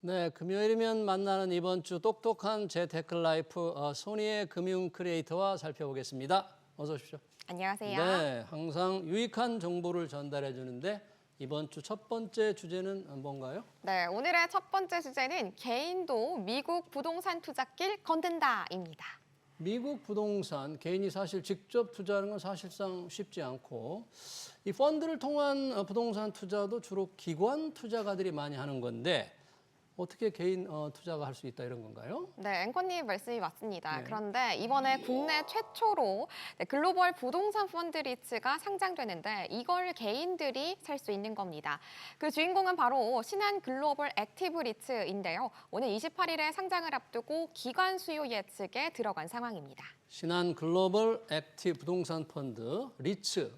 네, 금요일이면 만나는 이번 주 똑똑한 재테크 라이프 소니의 금융 크리에이터와 살펴보겠습니다. 어서 오십시오. 안녕하세요. 네, 항상 유익한 정보를 전달해 주는데 이번 주 첫 번째 주제는 뭔가요? 네, 오늘의 첫 번째 주제는 개인도 미국 부동산 투자길 건든다입니다. 미국 부동산, 개인이 사실 직접 투자하는 건 사실상 쉽지 않고 이 펀드를 통한 부동산 투자도 주로 기관 투자가들이 많이 하는 건데 어떻게 개인 투자가 할 수 있다 이런 건가요? 네, 앵커님 말씀이 맞습니다. 네. 그런데 이번에 국내 최초로 글로벌 부동산 펀드 리츠가 상장되는데 이걸 개인들이 살 수 있는 겁니다. 그 주인공은 바로 신한 글로벌 액티브 리츠인데요. 오늘 28일에 상장을 앞두고 기관 수요 예측에 들어간 상황입니다. 신한 글로벌 액티브 부동산 펀드 리츠.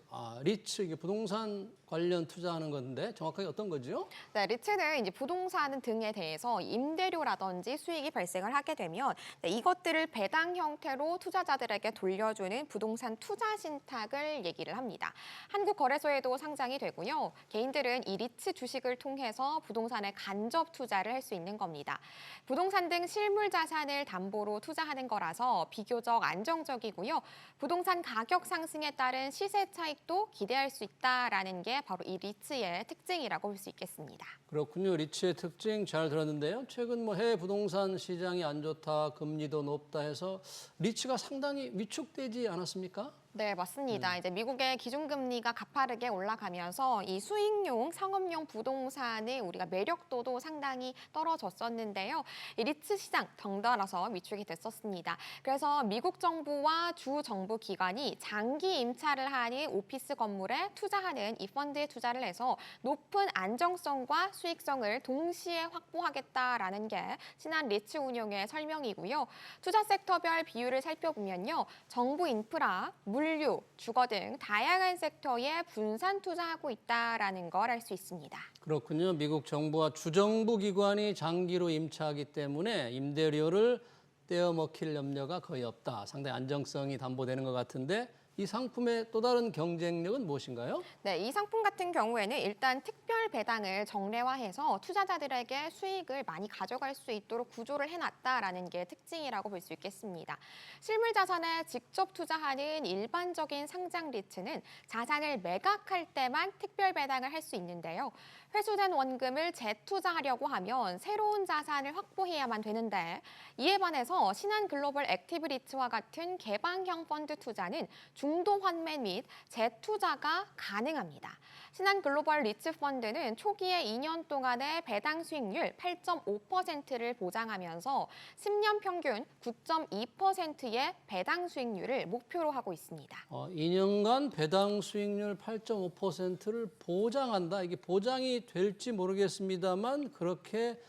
리츠 이게 부동산 관련 투자하는 건데 정확하게 어떤 거죠? 네, 리츠는 이제 부동산 등에 대해서 임대료라든지 수익이 발생을 하게 되면 이것들을 배당 형태로 투자자들에게 돌려주는 부동산 투자 신탁을 얘기를 합니다. 한국거래소에도 상장이 되고요. 개인들은 이 리츠 주식을 통해서 부동산에 간접 투자를 할 수 있는 겁니다. 부동산 등 실물 자산을 담보로 투자하는 거라서 비교적 안정적이고요. 부동산 가격 상승에 따른 시세 차익도 기대할 수 있다라는 게 바로 이 리츠의 특징이라고 볼 수 있겠습니다. 그렇군요. 리츠의 특징 잘 들었는데요. 최근 해외 부동산 시장이 안 좋다, 금리도 높다 해서 리츠가 상당히 위축되지 않았습니까? 네, 맞습니다. 이제 미국의 기준금리가 가파르게 올라가면서 이 수익용, 상업용 부동산의 우리가 매력도도 상당히 떨어졌었는데요. 이 리츠 시장 덩달아서 위축이 됐었습니다. 그래서 미국 정부와 주 정부 기관이 장기 임차를 하는 오피스 건물에 투자하는 이 펀드에 투자를 해서 높은 안정성과 수익성을 동시에 확보하겠다라는 게 신한 리츠 운용의 설명이고요. 투자 섹터별 비율을 살펴보면요. 정부 인프라, 물류, 주거 등 다양한 섹터에 분산 투자하고 있다라는 걸 알 수 있습니다. 그렇군요. 미국 정부와 주정부 기관이 장기로 임차하기 때문에 임대료를 떼어먹힐 염려가 거의 없다. 상당히 안정성이 담보되는 것 같은데 이 상품의 또 다른 경쟁력은 무엇인가요? 네, 이 상품 같은 경우에는 일단 특별 배당을 정례화해서 투자자들에게 수익을 많이 가져갈 수 있도록 구조를 해놨다라는 게 특징이라고 볼 수 있겠습니다. 실물 자산에 직접 투자하는 일반적인 상장 리츠는 자산을 매각할 때만 특별 배당을 할 수 있는데요. 회수된 원금을 재투자하려고 하면 새로운 자산을 확보해야만 되는데 이에 반해서 신한 글로벌 액티브 리츠와 같은 개방형 펀드 투자는 중도 환매 및 재투자가 가능합니다. 신한 글로벌 리츠 펀드는 초기에 2년 동안의 배당 수익률 8.5%를 보장하면서 10년 평균 9.2%의 배당 수익률을 목표로 하고 있습니다. 2년간 배당 수익률 8.5%를 보장한다. 이게 보장이 될지 모르겠습니다만 그렇게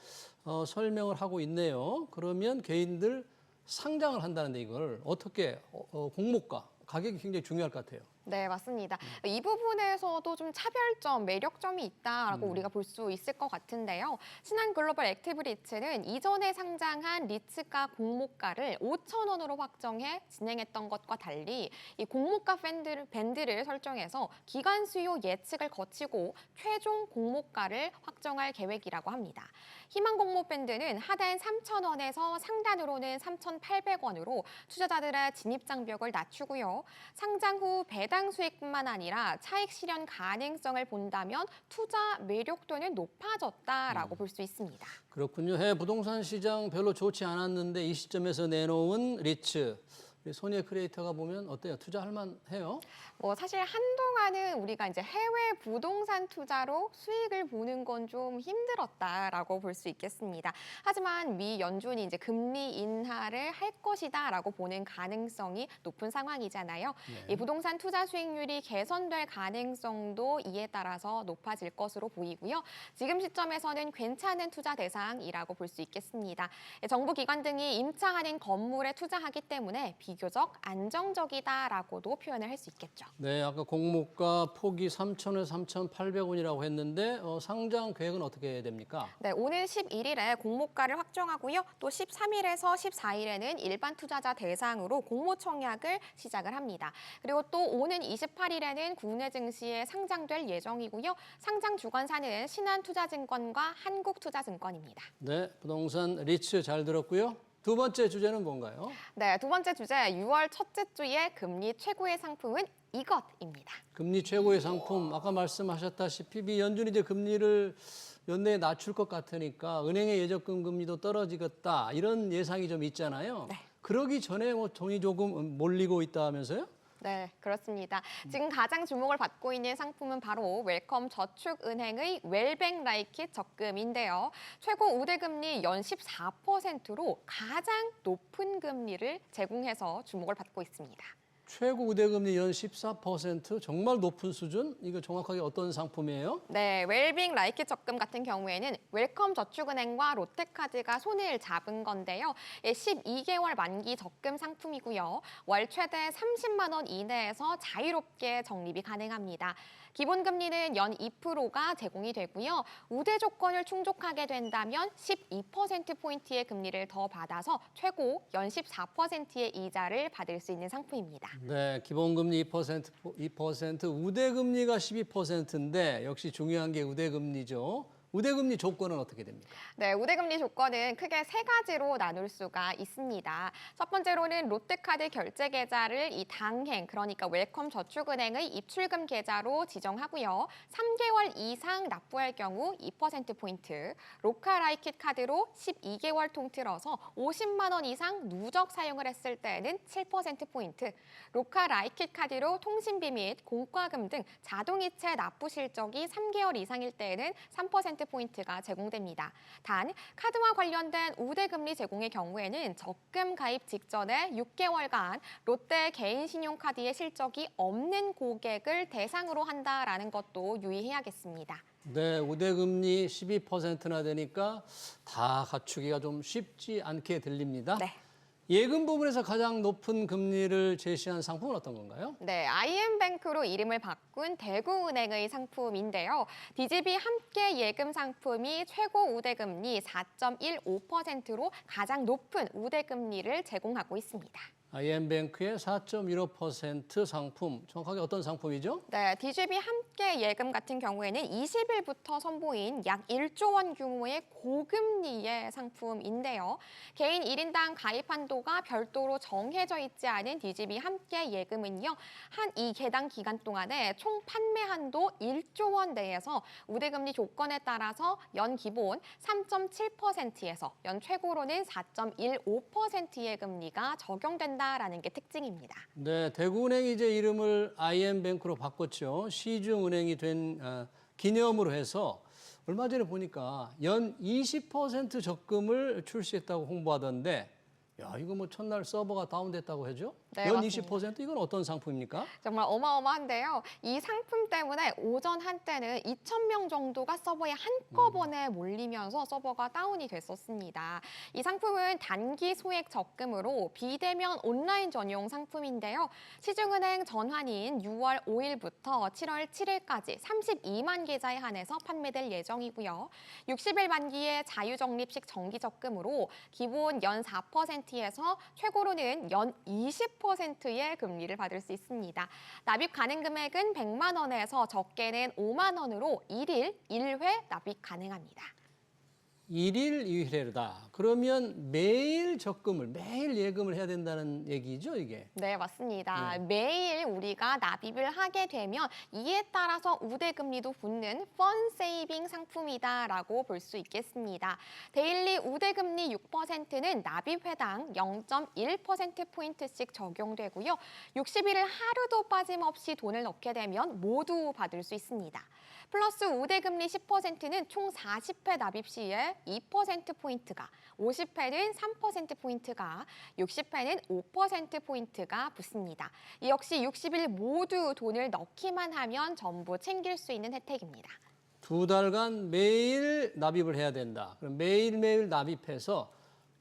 설명을 하고 있네요. 그러면 개인들 상장을 한다는데 이걸 어떻게 공모가, 가격이 굉장히 중요할 것 같아요. 네, 맞습니다. 이 부분에서도 좀 차별점, 매력점이 있다라고 우리가 볼 수 있을 것 같은데요. 신한 글로벌 액티브 리츠는 이전에 상장한 리츠가 공모가를 5천 원으로 확정해 진행했던 것과 달리 이 공모가 밴드를 설정해서 기간 수요 예측을 거치고 최종 공모가를 확정할 계획이라고 합니다. 희망 공모 밴드는 하단 3천 원에서 상단으로는 3,800원으로 투자자들의 진입 장벽을 낮추고요. 상장 후 배당 수익뿐만 아니라 차익 실현 가능성을 본다면 투자 매력도는 높아졌다라고 볼 수 있습니다. 그렇군요. 해외 부동산 시장 별로 좋지 않았는데 이 시점에서 내놓은 리츠. 우리 소니의 크리에이터가 보면 어때요? 투자할 만해요? 사실 한동안은 우리가 이제 해외 부동산 투자로 수익을 보는 건 좀 힘들었다라고 볼 수 있겠습니다. 하지만 미 연준이 이제 금리 인하를 할 것이다라고 보는 가능성이 높은 상황이잖아요. 네. 이 부동산 투자 수익률이 개선될 가능성도 이에 따라서 높아질 것으로 보이고요. 지금 시점에서는 괜찮은 투자 대상이라고 볼 수 있겠습니다. 정부 기관 등이 임차하는 건물에 투자하기 때문에 비교적 안정적이다라고도 표현을 할 수 있겠죠. 네, 아까 공모가 폭이 3,000에서 3,800원이라고 했는데 상장 계획은 어떻게 됩니까? 네, 오는 11일에 공모가를 확정하고요. 또 13일에서 14일에는 일반 투자자 대상으로 공모 청약을 시작을 합니다. 그리고 또 오는 28일에는 국내 증시에 상장될 예정이고요. 상장 주관사는 신한투자증권과 한국투자증권입니다. 네, 부동산 리츠 잘 들었고요. 두 번째 주제는 뭔가요? 네, 두 번째 주제 6월 첫째 주의 금리 최고의 상품은 이것입니다. 금리 최고의 상품, 아까 말씀하셨다시피 미연준이 이제 금리를 연내에 낮출 것 같으니까 은행의 예적금 금리도 떨어지겠다 이런 예상이 좀 있잖아요. 네. 그러기 전에 뭐 돈이 조금 몰리고 있다면서요? 네, 그렇습니다. 지금 가장 주목을 받고 있는 상품은 바로 웰컴 저축은행의 웰뱅 라이킷 적금인데요. 최고 우대금리 연 14%로 가장 높은 금리를 제공해서 주목을 받고 있습니다. 최고 우대금리 연 14% 정말 높은 수준? 이거 정확하게 어떤 상품이에요? 네, 웰빙 라이킷 적금 같은 경우에는 웰컴 저축은행과 롯데카드가 손을 잡은 건데요. 12개월 만기 적금 상품이고요. 월 최대 30만 원 이내에서 자유롭게 적립이 가능합니다. 기본 금리는 연 2%가 제공이 되고요. 우대 조건을 충족하게 된다면 12%포인트의 금리를 더 받아서 최고 연 14%의 이자를 받을 수 있는 상품입니다. 네, 기본금리 2%, 우대금리가 12%인데 역시 중요한 게 우대금리죠. 우대금리 조건은 어떻게 됩니까? 네, 우대금리 조건은 크게 세 가지로 나눌 수가 있습니다. 첫 번째로는 롯데카드 결제 계좌를 이 당행, 그러니까 웰컴 저축은행의 입출금 계좌로 지정하고요. 3개월 이상 납부할 경우 2%포인트, 로카라이킷 카드로 12개월 통틀어서 50만 원 이상 누적 사용을 했을 때에는 7%포인트, 로카라이킷 카드로 통신비 및 공과금 등 자동이체 납부 실적이 3개월 이상일 때에는 3%포인트가 제공됩니다. 단, 카드와 관련된 우대금리 제공의 경우에는 적금 가입 직전에 6개월간 롯데 개인 신용카드의 실적이 없는 고객을 대상으로 한다라는 것도 유의해야겠습니다. 네, 우대금리 12%나 되니까 다 갖추기가 좀 쉽지 않게 들립니다. 네. 예금 부분에서 가장 높은 금리를 제시한 상품은 어떤 건가요? 네, IM뱅크로 이름을 바꾼 대구은행의 상품인데요. DGB 함께 예금 상품이 최고 우대금리 4.15%로 가장 높은 우대금리를 제공하고 있습니다. IM뱅크의 4.15% 상품, 정확하게 어떤 상품이죠? 네, DGB 함께 예금 같은 경우에는 20일부터 선보인 약 1조 원 규모의 고금리의 상품인데요. 개인 1인당 가입 한도가 별도로 정해져 있지 않은 DGB 함께 예금은요. 한 이 개당 기간 동안에 총 판매 한도 1조 원 내에서 우대금리 조건에 따라서 연 기본 3.7%에서 연 최고로는 4.15%의 금리가 적용된다라는 게 특징입니다. 네, 대구은행이 이제 이름을 IM뱅크로 바꿨죠. 시중은행이 된 기념으로 해서 얼마 전에 보니까 연 20% 적금을 출시했다고 홍보하던데 야, 이거 뭐 첫날 서버가 다운됐다고 하죠? 네, 연 맞습니다. 20% 이건 어떤 상품입니까? 정말 어마어마한데요. 이 상품 때문에 오전 한때는 2,000명 정도가 서버에 한꺼번에 몰리면서 서버가 다운이 됐었습니다. 이 상품은 단기 소액 적금으로 비대면 온라인 전용 상품인데요. 시중은행 전환인 6월 5일부터 7월 7일까지 32만 계좌에 한해서 판매될 예정이고요. 60일 만기의 자유적립식 정기적금으로 기본 연 4%에서 최고로는 연 20%의 금리를 받을 수 있습니다. 납입 가능 금액은 100만 원에서 적게는 5만 원으로 1일 1회 납입 가능합니다. 1일 2회다. 그러면 매일 적금을, 매일 예금을 해야 된다는 얘기죠, 이게? 네, 맞습니다. 네. 매일 우리가 납입을 하게 되면 이에 따라서 우대금리도 붙는 펀 세이빙 상품이다라고 볼 수 있겠습니다. 데일리 우대금리 6%는 납입회당 0.1%포인트씩 적용되고요. 60일을 하루도 빠짐없이 돈을 넣게 되면 모두 받을 수 있습니다. 플러스 우대금리 10%는 총 40회 납입 시에 2%포인트가, 50회는 3%포인트가, 60회는 5%포인트가 붙습니다. 이 역시 60일 모두 돈을 넣기만 하면 전부 챙길 수 있는 혜택입니다. 2달간 매일 납입을 해야 된다. 그럼 매일매일 납입해서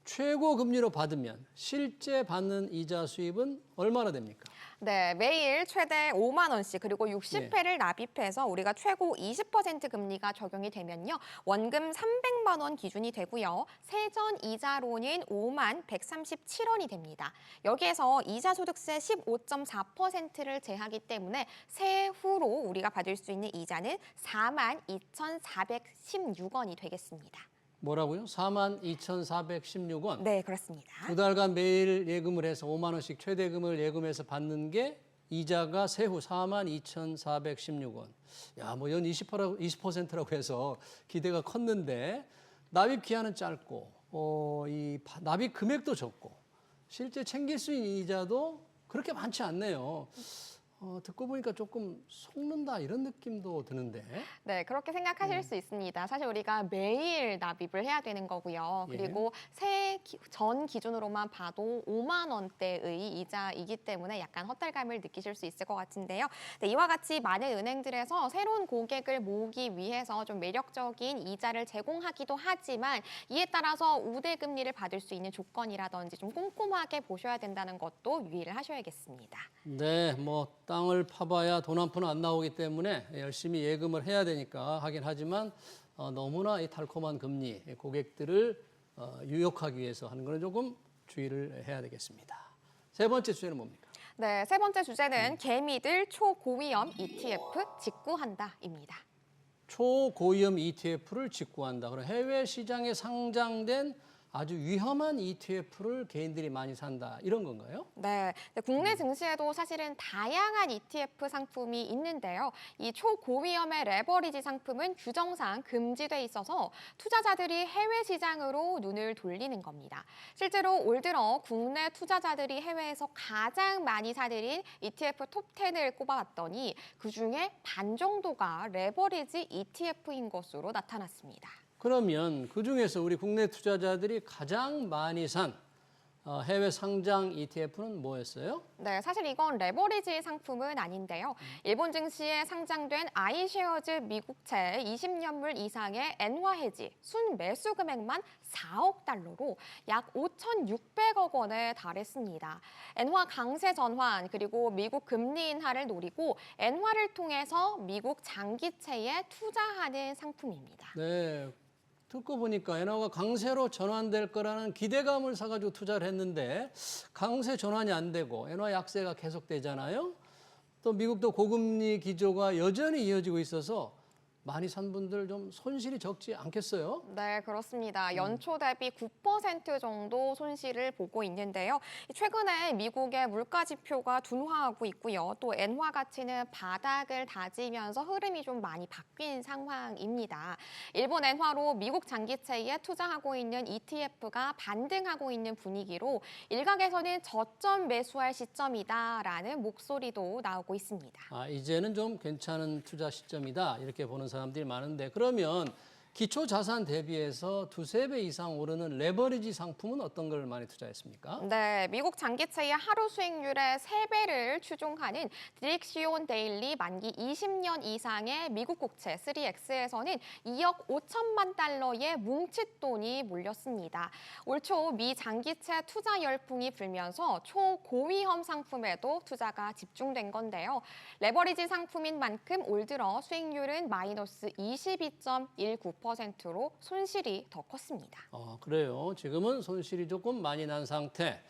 최고 금리로 받으면 실제 받는 이자 수입은 얼마나 됩니까? 네, 매일 최대 5만 원씩 그리고 60회를 납입해서 우리가 최고 20% 금리가 적용이 되면요. 원금 300만 원 기준이 되고요. 세전 이자로는 5만 137원이 됩니다. 여기에서 이자 소득세 15.4%를 제하기 때문에 세후로 우리가 받을 수 있는 이자는 4만 2,416원이 되겠습니다. 뭐라고요? 42,416원. 네, 그렇습니다. 두 달간 매일 예금을 해서 5만 원씩 최대금을 예금해서 받는 게 이자가 세후 42,416원. 야, 뭐 연 20%라고 해서 기대가 컸는데 납입 기한은 짧고 이 납입 금액도 적고 실제 챙길 수 있는 이자도 그렇게 많지 않네요. 듣고 보니까 조금 속는다 이런 느낌도 드는데. 네, 그렇게 생각하실 수 있습니다. 사실 우리가 매일 납입을 해야 되는 거고요. 예. 그리고 전 기준으로만 봐도 5만 원대의 이자이기 때문에 약간 헛달감을 느끼실 수 있을 것 같은데요. 네, 이와 같이 많은 은행들에서 새로운 고객을 모으기 위해서 좀 매력적인 이자를 제공하기도 하지만 이에 따라서 우대금리를 받을 수 있는 조건이라든지 좀 꼼꼼하게 보셔야 된다는 것도 유의를 하셔야겠습니다. 네, 뭐 땅을 파봐야 돈 한 푼 안 나오기 때문에 열심히 예금을 해야 되니까 하긴 하지만 너무나 이 달콤한 금리 고객들을 유혹하기 위해서 하는 거는 조금 주의를 해야 되겠습니다. 세 번째 주제는 뭡니까? 네, 세 번째 주제는 개미들 초고위험 ETF 직구한다입니다. 초고위험 ETF를 직구한다. 그럼 해외 시장에 상장된 아주 위험한 ETF를 개인들이 많이 산다. 이런 건가요? 네, 국내 증시에도 사실은 다양한 ETF 상품이 있는데요. 이 초고위험의 레버리지 상품은 규정상 금지돼 있어서 투자자들이 해외 시장으로 눈을 돌리는 겁니다. 실제로 올 들어 국내 투자자들이 해외에서 가장 많이 사들인 ETF 톱10을 꼽아봤더니 그중에 반 정도가 레버리지 ETF인 것으로 나타났습니다. 그러면 그중에서 우리 국내 투자자들이 가장 많이 산 해외 상장 ETF는 뭐였어요? 네, 사실 이건 레버리지 상품은 아닌데요. 일본 증시에 상장된 아이쉐어즈 미국채 20년물 이상의 엔화 해지 순 매수 금액만 4억 달러로 약 5,600억 원에 달했습니다. 엔화 강세 전환 그리고 미국 금리 인하를 노리고 엔화를 통해서 미국 장기채에 투자하는 상품입니다. 네. 듣고 보니까 엔화가 강세로 전환될 거라는 기대감을 사가지고 투자를 했는데 강세 전환이 안 되고 엔화 약세가 계속되잖아요. 또 미국도 고금리 기조가 여전히 이어지고 있어서 많이 산 분들 좀 손실이 적지 않겠어요? 네, 그렇습니다. 연초 대비 9% 정도 손실을 보고 있는데요. 최근에 미국의 물가 지표가 둔화하고 있고요. 또 엔화 가치는 바닥을 다지면서 흐름이 좀 많이 바뀐 상황입니다. 일본 엔화로 미국 장기채에 투자하고 있는 ETF가 반등하고 있는 분위기로 일각에서는 저점 매수할 시점이다라는 목소리도 나오고 있습니다. 이제는 좀 괜찮은 투자 시점이다 이렇게 보는 사람들이 많은데 그러면 기초 자산 대비해서 두세 배 이상 오르는 레버리지 상품은 어떤 걸 많이 투자했습니까? 네, 미국 장기채의 하루 수익률의 3배를 추종하는 디렉시온 데일리 만기 20년 이상의 미국 국채 3X에서는 2억 5천만 달러의 뭉칫돈이 몰렸습니다. 올 초 미 장기채 투자 열풍이 불면서 초고위험 상품에도 투자가 집중된 건데요. 레버리지 상품인 만큼 올 들어 수익률은 마이너스 22.19%로 손실이 더 컸습니다. 그래요. 지금은 손실이 조금 많이 난 상태.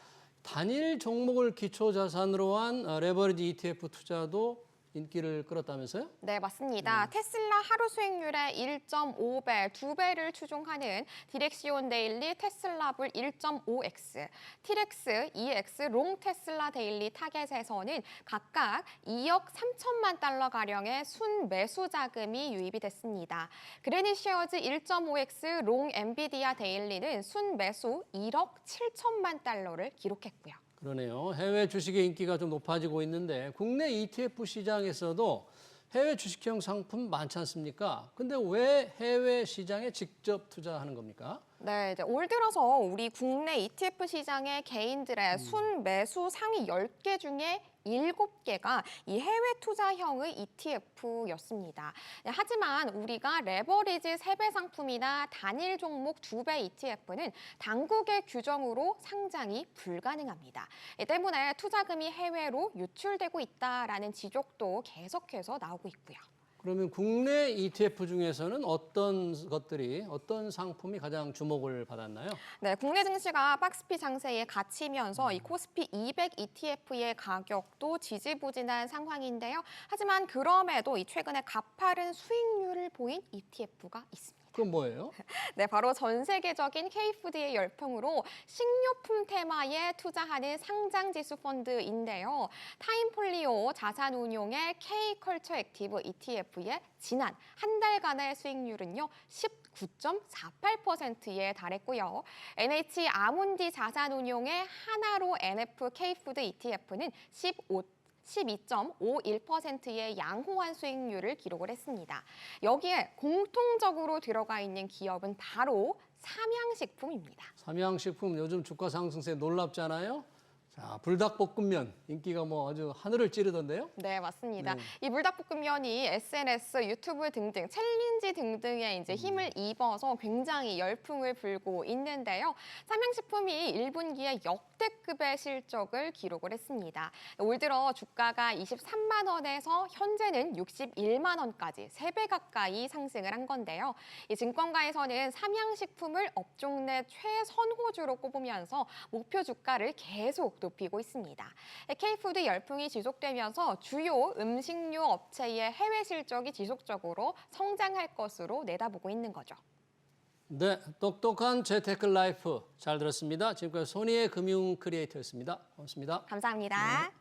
단일 종목을 기초 자산으로 한 레버리지 ETF 투자도 인기를 끌었다면서요? 네, 맞습니다. 테슬라 하루 수익률의 1.5배, 2배를 추종하는 디렉시온 데일리 테슬라불 1.5X, 티렉스 2X 롱 테슬라 데일리 타겟에서는 각각 2억 3천만 달러가량의 순 매수 자금이 유입이 됐습니다. 그래니쉐어즈 1.5X 롱 엔비디아 데일리는 순 매수 1억 7천만 달러를 기록했고요. 그러네요. 해외 주식의 인기가 좀 높아지고 있는데 국내 ETF 시장에서도 해외 주식형 상품 많지 않습니까? 근데 왜 해외 시장에 직접 투자하는 겁니까? 네, 이제 올 들어서 우리 국내 ETF 시장의 개인들의 순매수 상위 10개 중에 7개가 이 해외 투자형의 ETF였습니다. 하지만 우리가 레버리지 3배 상품이나 단일 종목 2배 ETF는 당국의 규정으로 상장이 불가능합니다. 이 때문에 투자금이 해외로 유출되고 있다라는 지적도 계속해서 나오고 있고요. 그러면 국내 ETF 중에서는 어떤 상품이 가장 주목을 받았나요? 네, 국내 증시가 박스피 장세에 갇히면서 이 코스피 200 ETF의 가격도 지지부진한 상황인데요. 하지만 그럼에도 이 최근에 가파른 수익률을 보인 ETF가 있습니다. 그건 뭐예요? 네, 바로 전 세계적인 K푸드의 열풍으로 식료품 테마에 투자하는 상장지수 펀드인데요. 타임폴리오 자산운용의 K컬처 액티브 ETF의 지난 한 달간의 수익률은요, 19.48%에 달했고요. NH 아몬디 자산운용의 하나로 NF K푸드 ETF는 12.51%의 양호한 수익률을 기록을 했습니다. 여기에 공통적으로 들어가 있는 기업은 바로 삼양식품입니다. 삼양식품 요즘 주가 상승세 놀랍잖아요. 자, 불닭볶음면 인기가 뭐 아주 하늘을 찌르던데요. 네, 맞습니다. 네. 이 불닭볶음면이 SNS, 유튜브 등등 챌린지 등등에 이제 힘을 입어서 굉장히 열풍을 불고 있는데요. 삼양식품이 1분기에 역대급의 실적을 기록을 했습니다. 올 들어 주가가 23만 원에서 현재는 61만 원까지 3배 가까이 상승을 한 건데요. 이 증권가에서는 삼양식품을 업종 내 최선호주로 꼽으면서 목표 주가를 계속 높이고 있습니다. K푸드 열풍이 지속되면서 주요 음식료 업체의 해외 실적이 지속적으로 성장할 것으로 내다보고 있는 거죠. 네, 똑똑한 재테크 라이프 잘 들었습니다. 지금까지 손희의 금융 크리에이터였습니다. 고맙습니다. 감사합니다.